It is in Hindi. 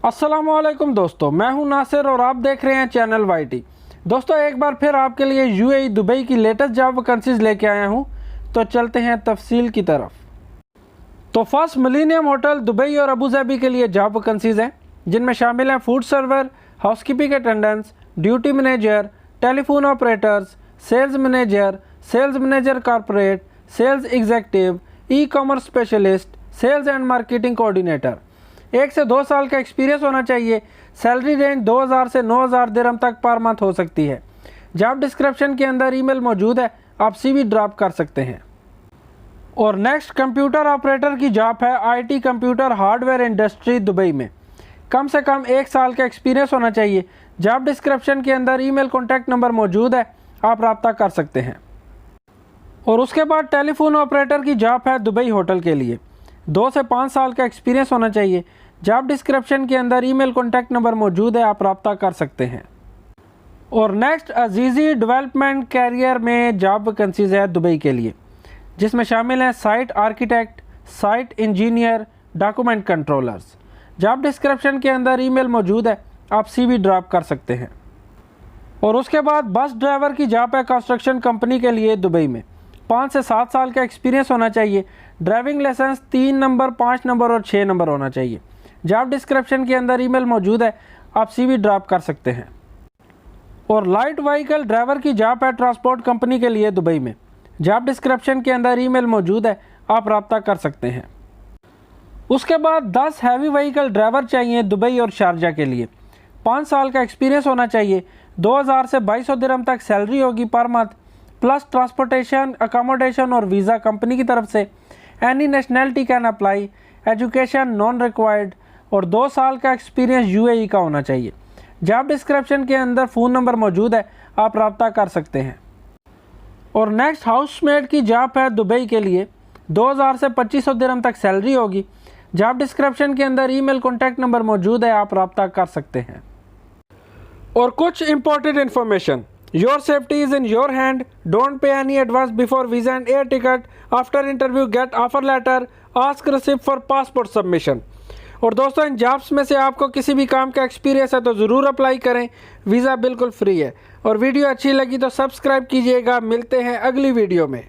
अस्सलामुअलैकुम दोस्तों, मैं हूं नासिर और आप देख रहे हैं चैनल वाईटी। दोस्तों, एक बार फिर आपके लिए यूएई दुबई की लेटेस्ट जॉब वैकेंसीज लेके आया हूं, तो चलते हैं तफसील की तरफ। तो फर्स्ट मिलेनियम होटल दुबई और अबू धाबी के लिए जॉब वैकेंसीज हैं, जिनमें शामिल हैं food server, housekeeping attendants, duty manager, telephone operators, sales manager corporate, sales executive, e commerce specialist, sales and marketing coordinator. 1 से 2 साल का एक्सपीरियंस होना चाहिए। सैलरी रेंज 2000 से 9000 दिरहम तक पर मंथ हो सकती है। जॉब डिस्क्रिप्शन के अंदर ईमेल मौजूद है, आप सीवी ड्रॉप कर सकते हैं। और नेक्स्ट कंप्यूटर ऑपरेटर की जॉब है IT computer hardware industry Dubai में। कम से कम 1 साल का एक्सपीरियंस होना चाहिए। जॉब डिस्क्रिप्शन के अंदर ईमेल कॉन्टैक्ट नंबर मौजूद है, आप रब्ता कर सकते हैं। और उसके बाद टेलीफोन ऑपरेटर की जॉब है दुबई होटल के लिए। 2 से 5 साल का एक्सपीरियंस होना चाहिए। जॉब डिस्क्रिप्शन के अंदर ईमेल कॉन्टैक्ट नंबर मौजूद है, आप रब्ता कर सकते हैं। और नेक्स्ट अजीज़ी डेवलपमेंट कैरियर में जॉब वैकेंसीज है दुबई के लिए, जिसमें शामिल हैं site architect, site engineer, document controllers. Job description के अंदर ईमेल मौजूद है, आप सीवी ड्रॉप कर सकते हैं। और उसके बाद बस ड्राइवर की जॉब है कंस्ट्रक्शन कंपनी के लिए दुबई में। 5 से 7 साल का एक्सपीरियंस होना चाहिए। ड्राइविंग लाइसेंस 3 नंबर, 5 नंबर और 6 नंबर होना चाहिए। जॉब डिस्क्रिप्शन के अंदर ईमेल मौजूद है, आप सीवी ड्रॉप कर सकते हैं। और लाइट व्हीकल ड्राइवर की जॉब है ट्रांसपोर्ट कंपनी के लिए दुबई में। जॉब डिस्क्रिप्शन के अंदर ईमेल मौजूद है, आप रब्ता कर सकते हैं। उसके बाद 10 हैवी व्हीकल ड्राइवर चाहिए दुबई और शारजा के लिए। 5 साल का एक्सपीरियंस होना चाहिए। 2000 से 2200 दिरहम तक सैलरी होगी per month, plus transportation, accommodation और वीज़ा कंपनी की तरफ से। Any nationality can apply, education non required और 2 साल का एक्सपीरियंस यूएई का होना चाहिए। जॉब डिस्क्रिप्शन के अंदर फ़ोन नंबर मौजूद है, आप रब्ता कर सकते हैं। और नेक्स्ट हाउसमेड की जॉब है दुबई के लिए। 2000 से 2500 दिरहम तक सैलरी होगी। जॉब डिस्क्रिप्शन के अंदर ईमेल कॉन्टैक्ट नंबर मौजूद है, आप रब्ता कर सकते हैं। और कुछ important information, your safety is in your hand. Don't pay any advance before visa and air ticket. After interview get offer letter, ask receipt for passport submission. और दोस्तों, इन जॉब्स में से आपको किसी भी काम का एक्सपीरियंस है तो ज़रूर अप्लाई करें। वीज़ा बिल्कुल फ्री है। और वीडियो अच्छी लगी तो सब्सक्राइब कीजिएगा। मिलते हैं अगली वीडियो में।